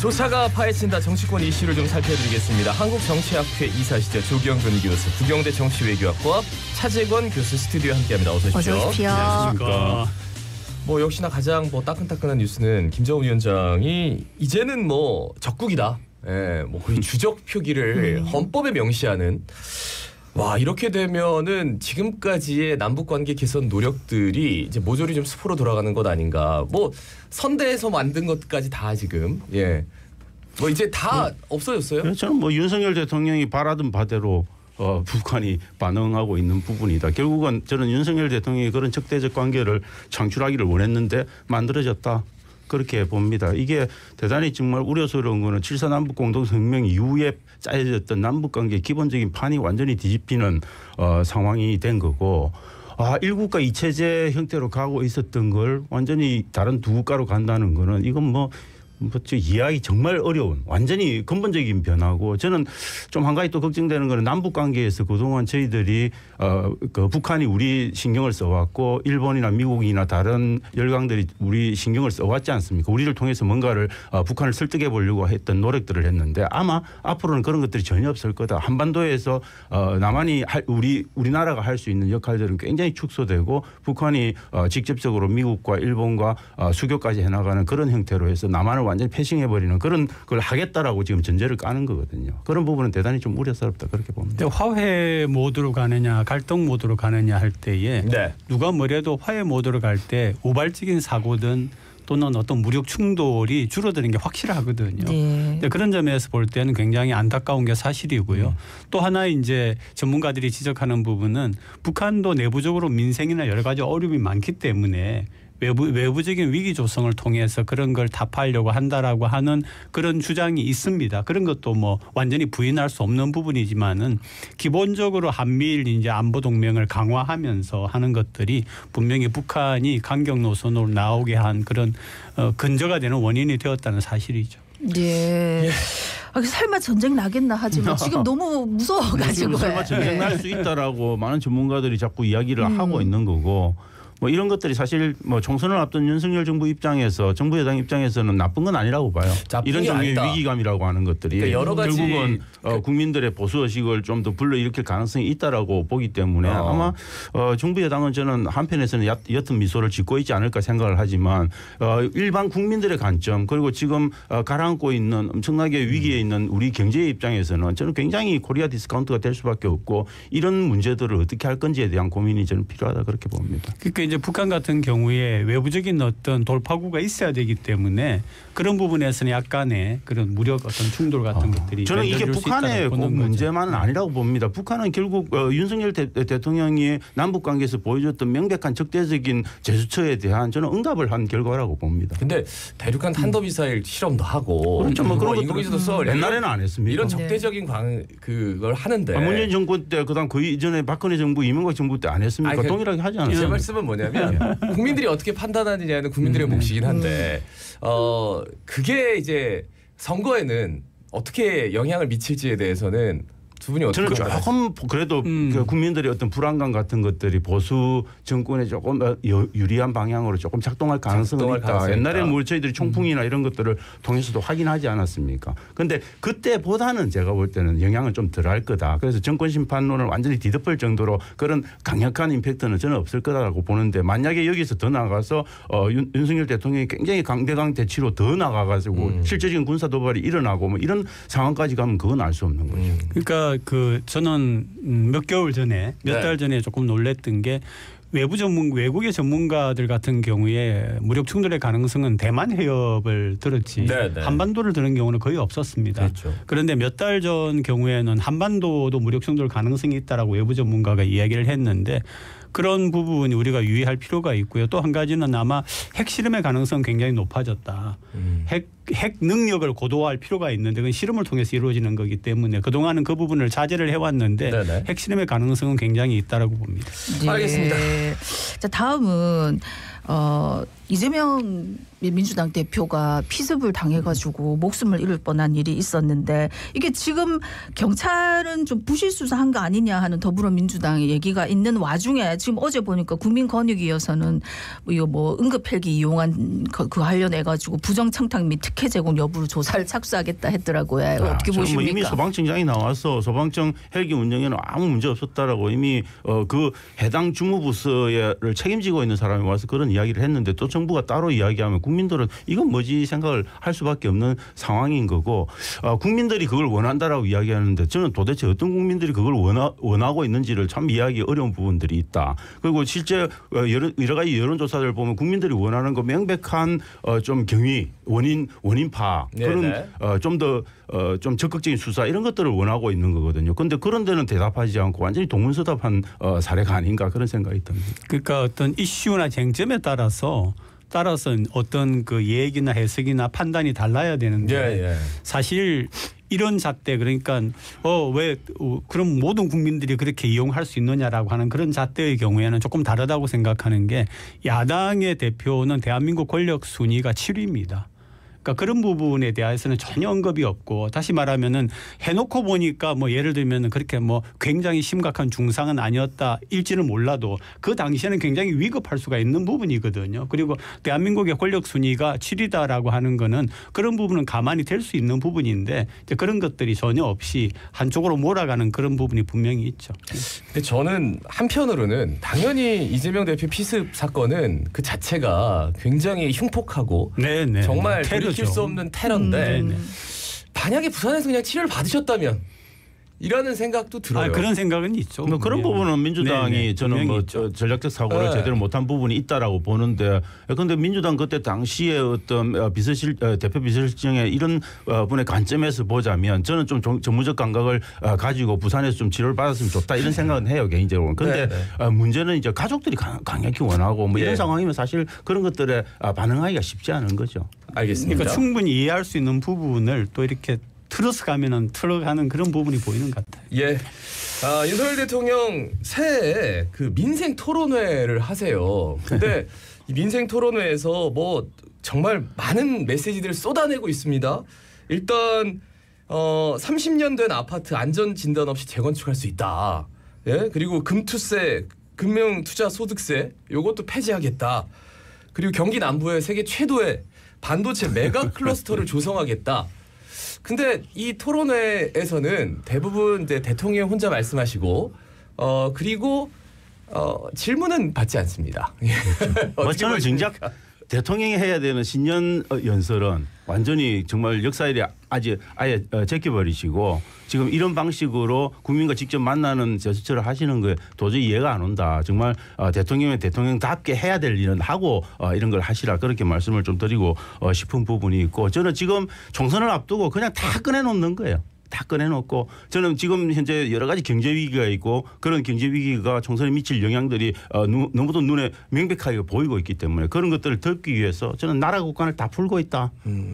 조사가 파헤친다 정치권 이슈를 좀 살펴드리겠습니다. 한국정치학회 이사시죠. 조경근 교수, 부경대 정치외교학과 차재권 교수 스튜디오에 함께합니다. 어서 오십시오. 어서 오십시오. 안녕하십니까. 뭐 역시나 가장 따끈따끈한 뉴스는 김정은 위원장이 이제는 적국이다. 예, 거의 주적 표기를 헌법에 명시하는. 와, 이렇게 되면은 지금까지의 남북 관계 개선 노력들이 이제 모조리 좀 수포로 돌아가는 것 아닌가. 선대에서 만든 것까지 다 지금 이제 다 없어졌어요. 저는 윤석열 대통령이 바라던 바대로 북한이 반응하고 있는 부분이다. 결국은 저는 윤석열 대통령이 그런 적대적 관계를 창출하기를 원했는데 만들어졌다. 그렇게 봅니다. 이게 대단히 정말 우려스러운 거는 7.4 남북 공동성명 이후에 짜여졌던 남북관계 기본적인 판이 완전히 뒤집히는 상황이 된 거고, 일국가 이체제 형태로 가고 있었던 걸 완전히 다른 두 국가로 간다는 거는 이건 이해하기 정말 어려운 완전히 근본적인 변화고, 저는 좀 한 가지 또 걱정되는 거는 남북 관계에서 그동안 저희들이 북한이 우리 신경을 써왔고 일본이나 미국이나 다른 열강들이 우리 신경을 써왔지 않습니까? 우리를 통해서 뭔가를 북한을 설득해 보려고 했던 노력들을 했는데 아마 앞으로는 그런 것들이 전혀 없을 거다. 한반도에서 남한이 우리나라가 할 수 있는 역할들은 굉장히 축소되고 북한이 직접적으로 미국과 일본과 수교까지 해나가는 그런 형태로 해서 남한을 완전히 패싱해버리는 그런 걸 하겠다라고 지금 전제를 까는 거거든요. 그런 부분은 대단히 좀 우려스럽다 그렇게 봅니다. 화해 모드로 가느냐 갈등 모드로 가느냐 할 때에 누가 뭐래도 화해 모드로 갈 때 우발적인 사고든 또는 어떤 무력 충돌이 줄어드는 게 확실하거든요. 근데 그런 점에서 볼 때는 굉장히 안타까운 게 사실이고요. 또 하나 이제 전문가들이 지적하는 부분은 북한도 내부적으로 민생이나 여러 가지 어려움이 많기 때문에 외부적인 위기 조성을 통해서 그런 걸 답하려고 한다라고 하는 그런 주장이 있습니다. 그런 것도 완전히 부인할 수 없는 부분이지만은 기본적으로 한미일 이제 안보 동맹을 강화하면서 하는 것들이 분명히 북한이 강경 노선으로 나오게 한 그런 근저가 되는 원인이 되었다는 사실이죠. 예. 설마 전쟁 나겠나 하지만 지금 너무 무서워가지고. 설마 전쟁 날 수 있다라고 많은 전문가들이 자꾸 이야기를 하고 있는 거고. 이런 것들이 사실 총선을 앞둔 윤석열 정부 입장에서 정부 여당 입장에서는 나쁜 건 아니라고 봐요. 이런 종류의 위기감이라고 하는 것들이 그러니까 여러 가지 결국은 국민들의 보수 의식을 좀 더 불러일으킬 가능성이 있다라고 보기 때문에 아마 정부 여당은 저는 한편에서는 옅은 미소를 짓고 있지 않을까 생각을 하지만 일반 국민들의 관점 그리고 지금 가라앉고 있는 엄청나게 위기에 있는 우리 경제의 입장에서는 저는 굉장히 코리아 디스카운트가 될 수밖에 없고 이런 문제들을 어떻게 할 건지에 대한 고민이 저는 필요하다 그렇게 봅니다. 그러니까 이제 북한 같은 경우에 외부적인 어떤 돌파구가 있어야 되기 때문에 그런 부분에서는 약간의 그런 무력 어떤 충돌 같은 것들이 저는 이게 북한의 문제만은 아니라고 봅니다. 북한은 결국 윤석열 대통령이 남북 관계에서 보여줬던 명백한 적대적인 제스처에 대한 저는 응답을 한 결과라고 봅니다. 근데 대륙간 탄도미사일 실험도 하고 그렇죠. 그런 인공위성도 써 옛날에는 안 했습니다. 이런 적대적인 그걸 하는데 문재인 정권 때 그다음 그 이전에 박근혜 정부 이명박 정부 때 안 했습니까? 동일하게 하지 않았어요. 제 말씀은 뭐냐면 국민들이 어떻게 판단하느냐는 국민들의 몫이긴 한데 그게 이제 선거에는 어떻게 영향을 미칠지에 대해서는 두 분이 어떻게 저는 조금 그래도 국민들의 어떤 불안감 같은 것들이 보수 정권에 조금 유리한 방향으로 조금 작동할 가능성은 있다. 옛날에 저희들이 총풍이나 이런 것들을 통해서도 확인하지 않았습니까? 그런데 그때보다는 제가 볼 때는 영향을 좀 덜할 거다. 그래서 정권 심판론을 완전히 뒤덮을 정도로 그런 강력한 임팩트는 저는 없을 거라고 보는데 만약에 여기서 더 나가서 윤석열 대통령이 굉장히 강대강 대치로 더 나가가지고 실질적인 군사 도발이 일어나고 이런 상황까지 가면 그건 알 수 없는 거죠. 그러니까 저는 몇 개월 전에 몇 달 전에 조금 놀랬던 게 외국의 전문가들 같은 경우에 무력 충돌의 가능성은 대만 해협을 들었지 한반도를 들은 경우는 거의 없었습니다. 그렇죠. 그런데 몇 달 전 경우에는 한반도도 무력 충돌 가능성이 있다라고 외부 전문가가 이야기를 했는데 그런 부분이 우리가 유의할 필요가 있고요. 또 한 가지는 아마 핵실험의 가능성은 굉장히 높아졌다. 핵 능력을 고도화할 필요가 있는데 그건 실험을 통해서 이루어지는 거기 때문에 그동안은 그 부분을 자제를 해왔는데 핵실험의 가능성은 굉장히 있다라고 봅니다. 알겠습니다. 자, 다음은 이재명 민주당 대표가 피습을 당해가지고 목숨을 잃을 뻔한 일이 있었는데 이게 지금 경찰은 좀 부실수사한 거 아니냐 하는 더불어민주당의 얘기가 있는 와중에 지금 어제 보니까 국민권익위에서는 이거 뭐 응급헬기 이용한 그 관련해 가지고 부정청탁 및 특혜 제공 여부를 조사를 착수하겠다 했더라고요. 어떻게 보십니까? 뭐 이미 소방청장이 나와서 소방청 헬기 운영에는 아무 문제 없었다라고 이미 그 해당 주무부서를 책임지고 있는 사람이 와서 그런 이야기를 했는데 또 정부가 따로 이야기하면 국민들은 이건 뭐지 생각을 할 수밖에 없는 상황인 거고 국민들이 그걸 원한다라고 이야기하는데 저는 도대체 어떤 국민들이 그걸 원하고 있는지를 참 이해하기 어려운 부분들이 있다. 그리고 실제 여러 가지 여론조사를 보면 국민들이 원하는 거 명백한 좀 경위 원인 파악 그런 좀 더 좀 적극적인 수사 이런 것들을 원하고 있는 거거든요. 그런데 그런 데는 대답하지 않고 완전히 동문서답한 사례가 아닌가 그런 생각이 듭니다. 그러니까 어떤 이슈나 쟁점에 따라서 어떤 그 얘기나 해석이나 판단이 달라야 되는데 사실 이런 잣대 그러니까 왜 그럼 모든 국민들이 그렇게 이용할 수 있느냐라고 하는 그런 잣대의 경우에는 조금 다르다고 생각하는 게 야당의 대표는 대한민국 권력 순위가 7위입니다. 그러니까 그런 부분에 대해서는 전혀 언급이 없고 다시 말하면은 해놓고 보니까 뭐 예를 들면 그렇게 뭐 굉장히 심각한 중상은 아니었다 일지는 몰라도 그 당시에는 굉장히 위급할 수가 있는 부분이거든요. 그리고 대한민국의 권력 순위가 7위다라고 하는 거는 그런 부분은 가만히 될 수 있는 부분인데 이제 그런 것들이 전혀 없이 한쪽으로 몰아가는 그런 부분이 분명히 있죠. 근데 저는 한편으로는 당연히 이재명 대표 피습 사건은 그 자체가 굉장히 흉폭하고 정말 돌이킬 수 없는 테러인데 만약에 부산에서 그냥 치료를 받으셨다면 이라는 생각도 들어요. 그런 생각은 있죠. 뭐 그런 부분은 민주당이 저는 뭐 전략적 사고를 제대로 못한 부분이 있다라고 보는데 그런데 민주당 그때 당시에 어떤 대표 비서실장의 이런 분의 관점에서 보자면 저는 좀 전문적 감각을 가지고 부산에서 좀 치료를 받았으면 좋다 이런 생각은 해요 개인적으로. 그런데 문제는 이제 가족들이 강력히 원하고 뭐 이런 상황이면 사실 그런 것들에 반응하기가 쉽지 않은 거죠. 알겠습니다. 그러니까 충분히 이해할 수 있는 부분을 또 이렇게 틀어서 가면은 틀어가는 그런 부분이 보이는 것 같아요. 예. 윤석열 대통령 새해 그 민생 토론회를 하세요. 근데 이 민생 토론회에서 뭐 정말 많은 메시지들을 쏟아내고 있습니다. 일단 30년 된 아파트 안전 진단 없이 재건축할 수 있다. 예? 그리고 금투세, 금융투자소득세 요것도 폐지하겠다. 그리고 경기 남부에 세계 최도의 반도체 메가 클러스터를 조성하겠다. 근데 이 토론회에서는 대부분 이제 대통령 혼자 말씀하시고 그리고 질문은 받지 않습니다. 저는 정작 대통령이 해야 되는 신년 연설은 완전히 정말 역사에 아예 제껴버리시고 지금 이런 방식으로 국민과 직접 만나는 제스처를 하시는 거에 도저히 이해가 안 온다. 정말 대통령이 대통령답게 해야 될 일은 하고 이런 걸 하시라 그렇게 말씀을 좀 드리고 싶은 부분이 있고 저는 지금 총선을 앞두고 그냥 다 꺼내놓는 거예요. 다 꺼내놓고 저는 지금 현재 여러 가지 경제 위기가 있고 그런 경제 위기가 총선에 미칠 영향들이 너무도 눈에 명백하게 보이고 있기 때문에 그런 것들을 덮기 위해서 저는 나라 국간을 다 풀고 있다.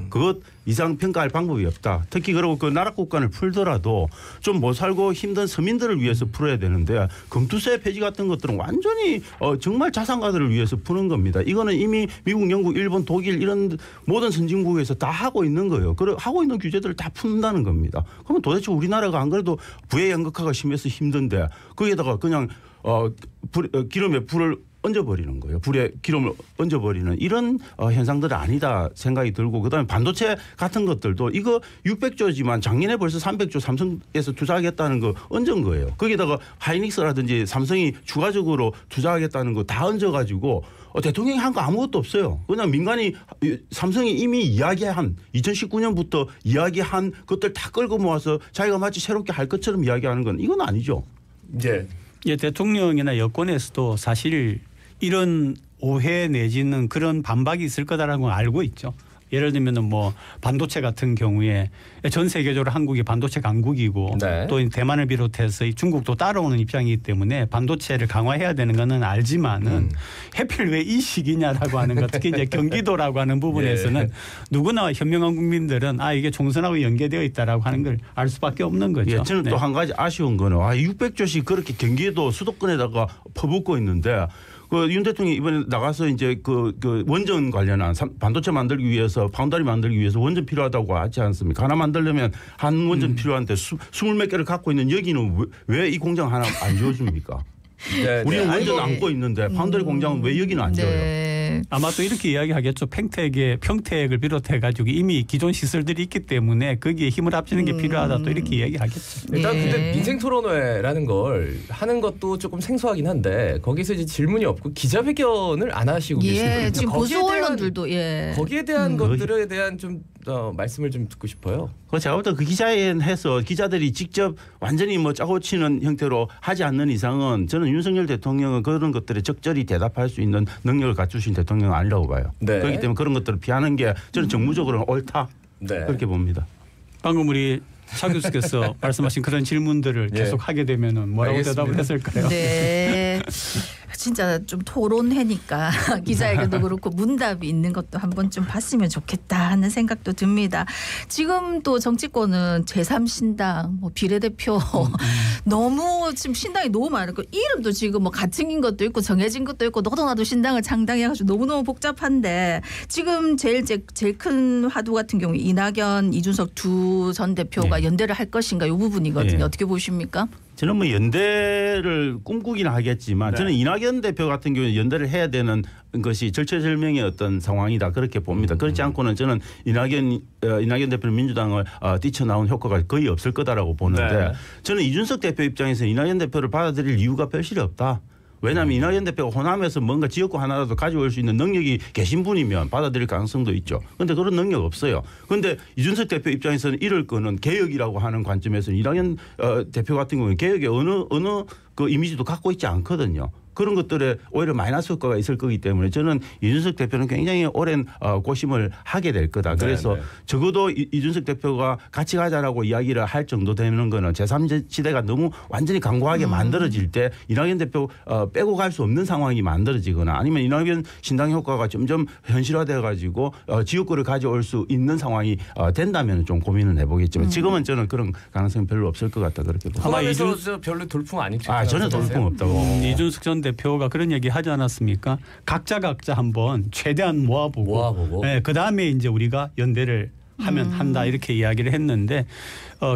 그것 이상 평가할 방법이 없다. 특히 그리고 그 나라 국간을 풀더라도 좀 못 살고 힘든 서민들을 위해서 풀어야 되는데 금투세 폐지 같은 것들은 완전히 정말 자산가들을 위해서 푸는 겁니다. 이거는 이미 미국, 영국, 일본, 독일 이런 모든 선진국에서 다 하고 있는 거예요. 하고 있는 규제들을 다 푼다는 겁니다. 그러면 도대체 우리나라가 안 그래도 부의 양극화가 심해서 힘든데 거기에다가 그냥 기름에 불을 얹어버리는 거예요. 불에 기름을 얹어버리는 이런 현상들은 아니다 생각이 들고 그다음에 반도체 같은 것들도 이거 600조지만 작년에 벌써 300조 삼성에서 투자하겠다는 거 얹은 거예요. 거기다가 하이닉스라든지 삼성이 추가적으로 투자하겠다는 거 다 얹어가지고 대통령이 한 거 아무것도 없어요. 그냥 민간이 삼성이 이미 이야기한 2019년부터 이야기한 것들 다 끌고 모아서 자기가 마치 새롭게 할 것처럼 이야기하는 건 이건 아니죠. 예, 대통령이나 여권에서도 사실 이런 오해 내지는 그런 반박이 있을 거다라는 걸 알고 있죠. 예를 들면은 뭐 반도체 같은 경우에 전 세계적으로 한국이 반도체 강국이고 또 대만을 비롯해서 중국도 따라오는 입장이기 때문에 반도체를 강화해야 되는 거는 알지만은 해필 왜 이 시기냐라고 하는 것 특히 이제 경기도라고 하는 부분에서는 누구나 현명한 국민들은 이게 총선하고 연계되어 있다라고 하는 걸 알 수밖에 없는 거죠. 저는 또 한 가지 아쉬운 거는 600조씩 그렇게 경기도 수도권에다가 퍼붓고 있는데 그 윤 대통령이 이번에 나가서 이제 그 원전 관련한 반도체 만들기 위해서 파운다리 만들기 위해서 원전 필요하다고 하지 않습니까? 하나 만들려면 한 원전 필요한데 20몇 개를 갖고 있는 여기는 왜 이 공장 하나 안 지어줍니까? 네, 우리는 네. 원전 안고 있는데 파운다리 공장은 왜 여기는 안 지어요? 네. 아마 또 이렇게 이야기하겠죠. 평택을 비롯해 가지고 이미 기존 시설들이 있기 때문에 거기에 힘을 합치는 게 필요하다 또 이렇게 이야기하겠죠. 일단 네. 근데 민생토론회라는 걸 하는 것도 조금 생소하긴 한데 거기서 이제 질문이 없고 기자회견을 안 하시고 계시는 예, 지금 보수 언론들도 예. 거기에 대한 것들에 대한 좀 말씀을 좀 듣고 싶어요. 제가 볼 때 그 기자회견해서 기자들이 직접 완전히 뭐 짜고 치는 형태로 하지 않는 이상은 저는 윤석열 대통령은 그런 것들에 적절히 대답할 수 있는 능력을 갖추신 대통령은 아니라고 봐요. 네. 그렇기 때문에 그런 것들을 피하는 게 저는 정무적으로는 옳다. 네. 그렇게 봅니다. 방금 우리 차 교수께서 말씀하신 그런 질문들을 예. 계속 하게 되면은 뭐라고 알겠습니다. 대답을 했을까요? 네. 진짜 좀 토론회니까 기자회견도 그렇고 문답이 있는 것도 한번 좀 봤으면 좋겠다 하는 생각도 듭니다. 지금 또 정치권은 제3신당, 뭐 비례대표 너무 지금 신당이 너무 많고 이름도 지금 뭐 가칭인 것도 있고 정해진 것도 있고 너도 나도 신당을 창당해가지고 너무너무 복잡한데 지금 제일 큰 화두 같은 경우 이낙연, 이준석 두 전 대표가 연대를 할 것인가 이 부분이거든요. 어떻게 보십니까? 저는 뭐 연대를 꿈꾸기는 하겠지만 저는 이낙연 대표 같은 경우는 연대를 해야 되는 것이 절체절명의 어떤 상황이다 그렇게 봅니다. 그렇지 않고는 저는 이낙연 대표는 민주당을 뛰쳐나온 효과가 거의 없을 거다라고 보는데 네. 저는 이준석 대표 입장에서 이낙연 대표를 받아들일 이유가 별실이 없다. 왜냐하면 이낙연 대표가 호남에서 뭔가 지역구 하나라도 가져올 수 있는 능력이 계신 분이면 받아들일 가능성도 있죠. 그런데 그런 능력 없어요. 그런데 이준석 대표 입장에서는 이럴 거는 개혁이라고 하는 관점에서 이낙연 대표 같은 경우는 개혁의 어느 그 이미지도 갖고 있지 않거든요. 그런 것들에 오히려 마이너스 효과가 있을 거기 때문에 저는 이준석 대표는 굉장히 오랜 고심을 하게 될 거다. 그래서 네. 적어도 이준석 대표가 같이 가자라고 이야기를 할 정도 되는 거는 제3지대가 너무 완전히 강고하게 만들어질 때 이낙연 대표 빼고 갈 수 없는 상황이 만들어지거나 아니면 이낙연 신당 효과가 점점 현실화돼 가지고 지역구를 가져올 수 있는 상황이 된다면 좀 고민을 해보겠지만 지금은 저는 그런 가능성이 별로 없을 것 같다 그렇게 봅니다. 호남에서 별로 돌풍 아닐 수 있다고 전혀 돌풍 없다고. 이준석 전 대표가 그런 얘기 하지 않았습니까? 각자 한번 최대한 모아보고. 네, 그다음에 이제 우리가 연대를 하면 한다 이렇게 이야기를 했는데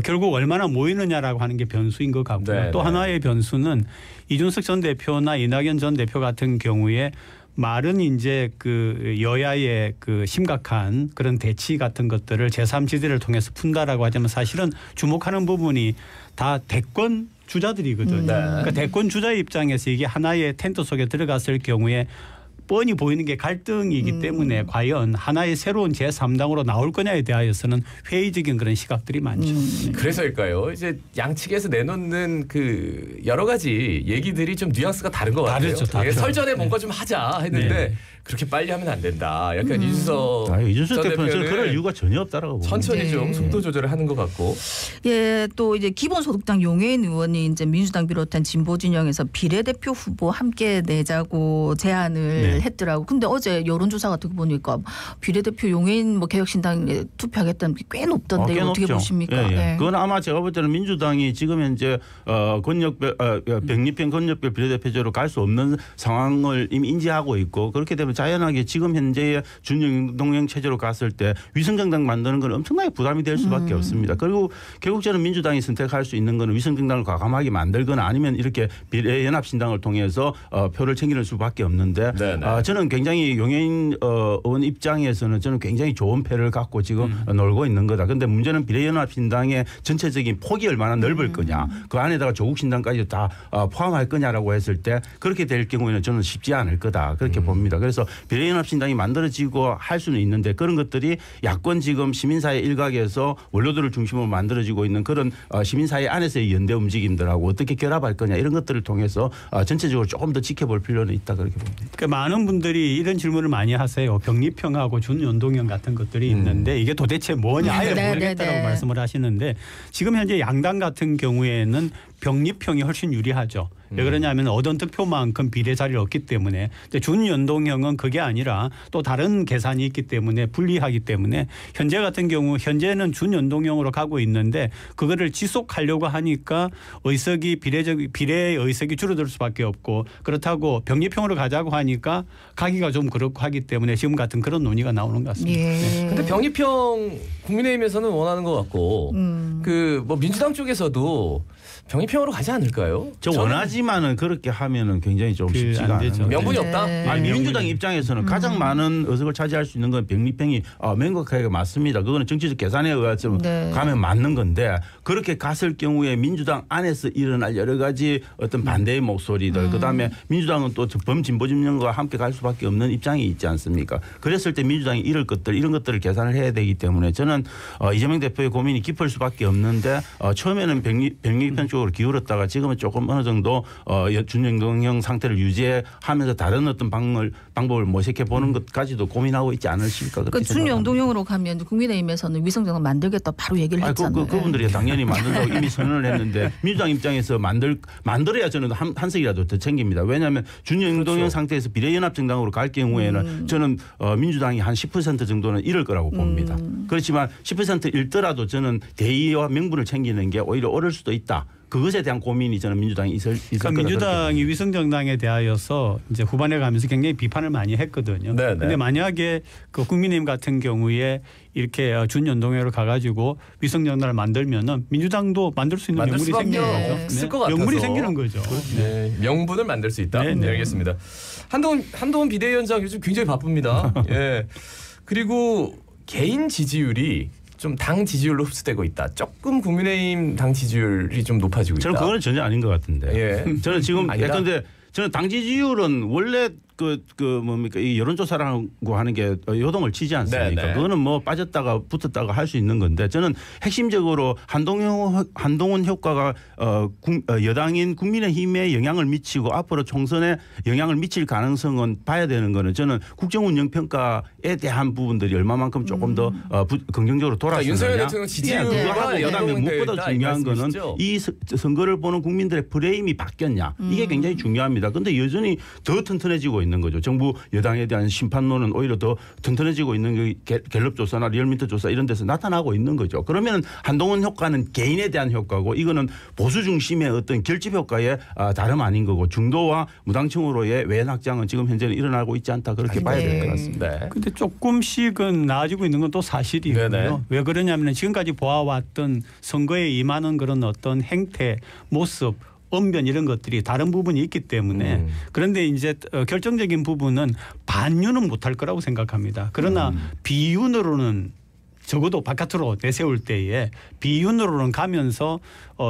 결국 얼마나 모이느냐라고 하는 게 변수인 것 같고요. 네, 또 네. 하나의 변수는 이준석 전 대표나 이낙연 전 대표 같은 경우에 말은 이제 그 여야의 그 심각한 그런 대치 같은 것들을 제3지대를 통해서 푼다라고 하자면 사실은 주목하는 부분이 다 대권 주자들이거든요. 그러니까 대권 주자의 입장에서 이게 하나의 텐트 속에 들어갔을 경우에 뻔히 보이는 게 갈등이기 때문에 과연 하나의 새로운 제3당으로 나올 거냐에 대하여서는 회의적인 그런 시각들이 많죠. 네. 그래서일까요? 이제 양측에서 내놓는 그 여러 가지 얘기들이 좀 뉘앙스가 다른 것 같아요. 다르죠. 설전에 뭔가 좀 하자 했는데 네. 그렇게 빨리 하면 안 된다. 약간 이준석 이준석 전 대표는 대표는 그럴 이유가 전혀 없다라고 봅니다. 천천히 좀 속도 조절을 하는 것 같고. 예, 또 이제 기본소득당 용해인 의원이 이제 민주당 비롯한 진보 진영에서 비례대표 후보 함께 내자고 제안을 했더라고. 근데 어제 여론조사 같은 거 보니까 비례대표 용해인 뭐 개혁신당에 투표하겠다는 게 꽤 높던데 꽤 어떻게 높죠. 보십니까? 예. 네. 그건 아마 제가 볼 때는 민주당이 지금 현재 병립형 권역별 비례대표제로 갈 수 없는 상황을 이미 인지하고 있고 그렇게 되면 자연하게 지금 현재의 준영동형 체제로 갔을 때 위성정당 만드는 건 엄청나게 부담이 될 수밖에 없습니다. 그리고 결국 저는 민주당이 선택할 수 있는 건 위성정당을 과감하게 만들거나 아니면 이렇게 비례연합신당을 통해서 표를 챙기는 수밖에 없는데 저는 굉장히 용해인 의원 입장에서는 저는 굉장히 좋은 패를 갖고 지금 놀고 있는 거다. 그런데 문제는 비례연합신당의 전체적인 폭이 얼마나 넓을 거냐. 그 안에다가 조국신당까지 다 포함할 거냐라고 했을 때 그렇게 될 경우에는 저는 쉽지 않을 거다. 그렇게 봅니다. 그래서 비례연합신당이 만들어지고 할 수는 있는데 그런 것들이 야권 지금 시민사회 일각에서 원로들을 중심으로 만들어지고 있는 그런 시민사회 안에서의 연대 움직임들하고 어떻게 결합할 거냐 이런 것들을 통해서 전체적으로 조금 더 지켜볼 필요는 있다 그렇게 봅니다. 그러니까 많은 분들이 이런 질문을 많이 하세요. 병립형하고 준연동형 같은 것들이 있는데 이게 도대체 뭐냐 아예 모르겠다라고 말씀을 하시는데 지금 현재 양당 같은 경우에는 병립형이 훨씬 유리하죠. 왜 그러냐면 얻은 득표만큼 비례 자리를 얻기 때문에. 준연동형은 그게 아니라 또 다른 계산이 있기 때문에 불리하기 때문에 현재 같은 경우 현재는 준연동형으로 가고 있는데 그거를 지속하려고 하니까 비례의 의석이 줄어들 수밖에 없고 그렇다고 병립형으로 가자고 하니까 가기가 좀 그렇고 하기 때문에 지금 같은 그런 논의가 나오는 것 같습니다. 예. 근데 병립형 국민의힘에서는 원하는 것 같고 그 뭐 민주당 쪽에서도 병립형으로 가지 않을까요? 저 원하지만은 그렇게 하면은 굉장히 좀 쉽지가 않아요. 명분이 없다. 네. 아니 민주당 입장에서는 가장 많은 의석을 차지할 수 있는 건 병립형이 명확하게 맞습니다. 그거는 정치적 계산에 의해서 네. 가면 맞는 건데 그렇게 갔을 경우에 민주당 안에서 일어날 여러 가지 어떤 반대의 목소리들 그다음에 민주당은 또 범진보 진영과 함께 갈 수밖에 없는 입장이 있지 않습니까? 그랬을 때 민주당이 이런 것들을 계산을 해야 되기 때문에 저는 이재명 대표의 고민이 깊을 수밖에 없는데 처음에는 병립형 쪽으로 기울었다가 지금은 조금 어느 정도 준연동형 상태를 유지하면서 다른 어떤 방법을 모색해 보는 것까지도 고민하고 있지 않으실까 그렇게 그러니까 준연동형으로 가면 국민의힘에서는 위성정당 만들겠다 바로 얘기를 했잖아요. 그분들이 당연히 만든다고 이미 선언을 했는데 민주당 입장에서 만들어야 저는 한 석이라도 더 챙깁니다. 왜냐하면 준연동형 그렇죠. 상태에서 비례연합정당으로 갈 경우에는 저는 민주당이 한 10% 정도는 잃을 거라고 봅니다. 그렇지만 10% 잃더라도 저는 대의와 명분을 챙기는 게 오히려 옳을 수도 있다. 그것에 대한 고민이 저는 민주당이 있을 그러니까 거다. 민주당이 위성정당에 대하여서 이제 후반에 가면서 굉장히 비판을 많이 했거든요. 그런데 만약에 그 국민의힘 같은 경우에 이렇게 준연동형으로 가가지고 위성정당을 만들면은 민주당도 만들 수 있는 명분이 생기는 거죠. 쓸 것 같아서. 명분이 생기는 거죠. 네. 명분을 만들 수 있다. 네, 네, 알겠습니다. 한동훈 비대위원장 요즘 굉장히 바쁩니다. 예. 그리고 개인 지지율이 좀 당 지지율로 흡수되고 있다. 조금 국민의힘 당 지지율이 좀 높아지고 있다. 저는 그거는 전혀 아닌 것 같은데. 예. 저는 지금 아니다? 예컨대 저는 당 지지율은 원래 뭡니까 이 여론조사라고 하는 게 요동을 치지 않습니까? 네네. 그거는 뭐 빠졌다가 붙었다가 할 수 있는 건데 저는 핵심적으로 한동훈 효과가 여당인 국민의힘에 영향을 미치고 앞으로 총선에 영향을 미칠 가능성은 봐야 되는 거는 저는 국정운영 평가에 대한 부분들이 얼마만큼 조금 더 긍정적으로 돌아서느냐. 윤석열 대통령 지지율과 그다음에 무엇보다 중요한 거는 이 선거를 보는 국민들의 프레임이 바뀌었냐. 이게 굉장히 중요합니다. 그런데 여전히 더 튼튼해지고 있는 거죠. 정부 여당에 대한 심판론은 오히려 더 튼튼해지고 있는 게 갤럽 조사나 리얼미터 조사 이런 데서 나타나고 있는 거죠. 그러면 한동훈 효과는 개인에 대한 효과고 이거는 보수 중심의 어떤 결집 효과의 다름 아닌 거고 중도와 무당층으로의 외연 확장은 지금 현재는 일어나고 있지 않다 그렇게 봐야 될 것 같습니다. 그런데 조금씩은 나아지고 있는 건 또 사실이고요. 네네. 왜 그러냐면 지금까지 보아왔던 선거에 임하는 그런 어떤 행태, 모습 언변 이런 것들이 다른 부분이 있기 때문에 그런데 이제 결정적인 부분은 반윤은 못할 거라고 생각합니다. 그러나 비윤으로는 적어도 바깥으로 내세울 때에 비윤으로는 가면서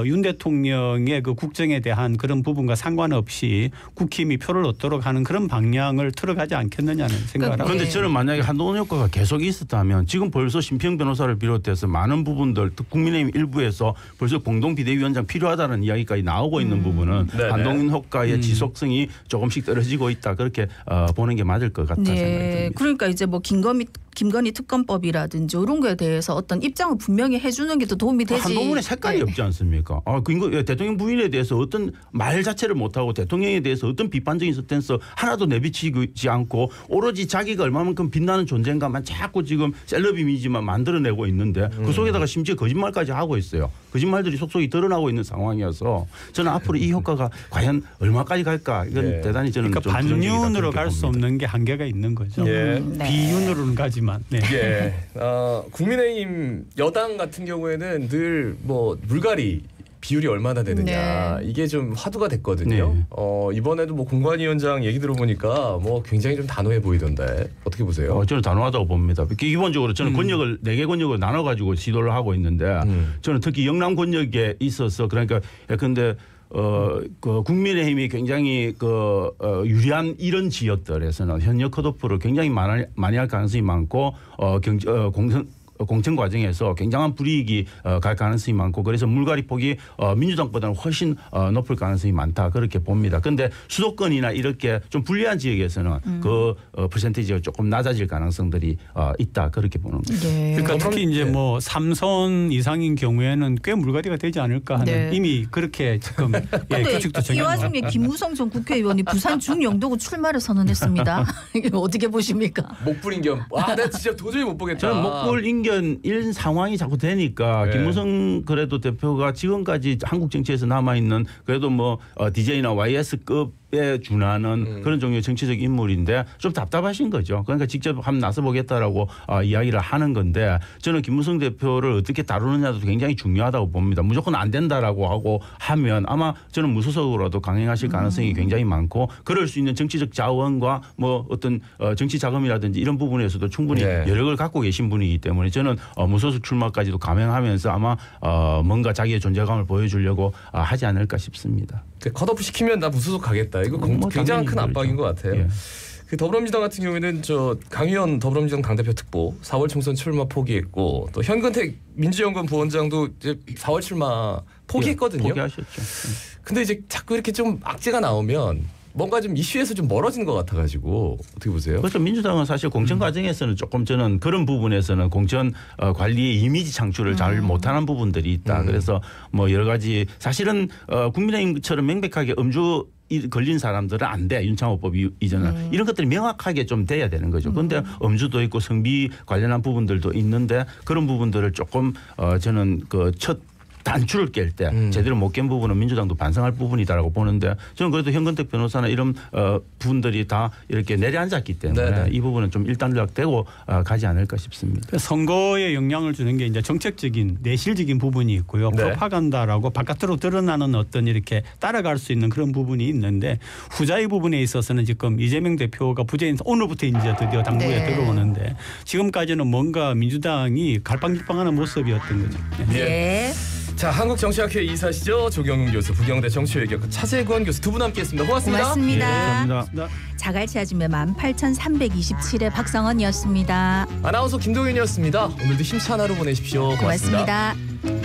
윤 대통령의 그 국정에 대한 그런 부분과 상관없이 국힘이 표를 얻도록 하는 그런 방향을 틀어가지 않겠느냐는 생각을 합니다. 그런데 저는 만약에 한동훈 효과가 계속 있었다면 지금 벌써 심평 변호사를 비롯해서 많은 부분들 국민의힘 일부에서 벌써 공동 비대위원장 필요하다는 이야기까지 나오고 있는 부분은 네네. 한동훈 효과의 지속성이 조금씩 떨어지고 있다 그렇게 보는 게 맞을 것 같다 생각이 듭니다. 그러니까 이제 뭐 김건희 특검법이라든지 이런 거에 대해서 어떤 입장을 분명히 해주는 게 더 도움이 되지. 한동훈의 색깔이 없지 않습니까? 대통령 부인에 대해서 어떤 말 자체를 못하고 대통령에 대해서 어떤 비판적인 스탠스 하나도 내비치지 않고 오로지 자기가 얼마만큼 빛나는 존재인가만 자꾸 지금 셀럽 이미지만 만들어내고 있는데 그 속에다가 심지어 거짓말까지 하고 있어요. 거짓말들이 속속이 드러나고 있는 상황이어서 저는 앞으로 이 효과가 과연 얼마까지 갈까 이건 대단히 저는 그러니까 좀 반윤으로 갈 수 없는 게 한계가 있는 거죠. 비윤으로는 가지만. 예. 국민의힘 여당 같은 경우에는 늘 뭐 물갈이 비율이 얼마나 되느냐 이게 좀 화두가 됐거든요. 이번에도 뭐 공관위원장 얘기 들어보니까 뭐 굉장히 좀 단호해 보이던데 어떻게 보세요? 저는 단호하다고 봅니다. 기본적으로 저는 권력을 4개 권력을 나눠가지고 지도를 하고 있는데 저는 특히 영남 권력에 있어서 그러니까 근데 그 국민의힘이 굉장히 유리한 이런 지역들에서는 현역 컷오프를 굉장히 많이 할 가능성이 많고 공천 과정에서 굉장한 불이익이 갈 가능성이 많고 그래서 물갈이 폭이 민주당보다는 훨씬 높을 가능성이 많다 그렇게 봅니다. 그런데 수도권이나 이렇게 좀 불리한 지역에서는 그 퍼센티지가 조금 낮아질 가능성들이 있다 그렇게 보는 거죠. 네. 그러니까 특히 이제 뭐 3선 이상인 경우에는 꽤 물갈이가 되지 않을까 하는 네. 이미 그렇게 지금 규칙도 이 정해놓은 와중에 김무성 전 국회의원이 부산 중영도구 출마를 선언했습니다. 이거 어떻게 보십니까? 목불인견. 와, 나 진짜 도저히 못 보겠다. 저는 목불 인견 이런 상황이 자꾸 되니까 네. 김무성 그래도 대표가 지금까지 한국 정치에서 남아 있는 그래도 뭐 DJ나 YS급에 준하는 그런 종류의 정치적 인물인데 좀 답답하신 거죠. 그러니까 직접 한번 나서 보겠다라고 이야기를 하는 건데 저는 김무성 대표를 어떻게 다루느냐도 굉장히 중요하다고 봅니다. 무조건 안 된다라고 하고 하면 아마 저는 무소속으로도 강행하실 가능성이 굉장히 많고 그럴 수 있는 정치적 자원과 뭐 어떤 정치 자금이라든지 이런 부분에서도 충분히 네. 여력을 갖고 계신 분이기 때문에 저는 무소속 출마까지도 감행하면서 아마 뭔가 자기의 존재감을 보여주려고 하지 않을까 싶습니다. 컷오프 시키면 나 무소속 가겠다. 이거 굉장히 큰 압박인 것 같아요. 예. 그 더불어민주당 같은 경우에는 저 강의원 더불어민주당 당대표 특보 4월 총선 출마 포기했고 또 현근택 민주연구원 부원장도 이제 4월 출마 포기했거든요. 예, 포기하셨죠. 근데 이제 자꾸 이렇게 좀 악재가 나오면 뭔가 좀 이슈에서 좀 멀어지는 것 같아가지고 어떻게 보세요? 그렇죠. 민주당은 사실 공천 과정에서는 조금 저는 그런 부분에서는 공천 관리의 이미지 창출을 잘 못하는 부분들이 있다. 그래서 뭐 여러 가지 사실은 국민의힘처럼 명백하게 음주 걸린 사람들은 안 돼. 윤창호법 이전은. 이런 것들이 명확하게 좀 돼야 되는 거죠. 그런데 음주도 있고 성비 관련한 부분들도 있는데 그런 부분들을 조금 저는 그 첫 단추를 깰 때 제대로 못 깬 부분은 민주당도 반성할 부분이다라고 보는데 저는 그래도 현근택 변호사나 이런 분들이 다 이렇게 내려앉았기 때문에 네네. 이 부분은 좀 일단락되고 가지 않을까 싶습니다. 선거에 영향을 주는 게 이제 정책적인 내실적인 부분이 있고요. 네. 프로파간다라고 바깥으로 드러나는 어떤 이렇게 따라갈 수 있는 그런 부분이 있는데 후자의 부분에 있어서는 지금 이재명 대표가 부재인 오늘부터 이제 드디어 당부에 네. 들어오는데 지금까지는 뭔가 민주당이 갈팡질팡하는 모습이었던 거죠. 네. 자, 한국정치학회 이사시죠. 조경훈 교수, 부경대 정치외교과 차재권 교수 두 분 함께했습니다. 고맙습니다. 고맙습니다. 감사합니다. 자갈치 아줌의 18,327의 박성원이었습니다. 아나운서 김동현이었습니다. 오늘도 힘찬 하루 보내십시오. 고맙습니다. 고맙습니다.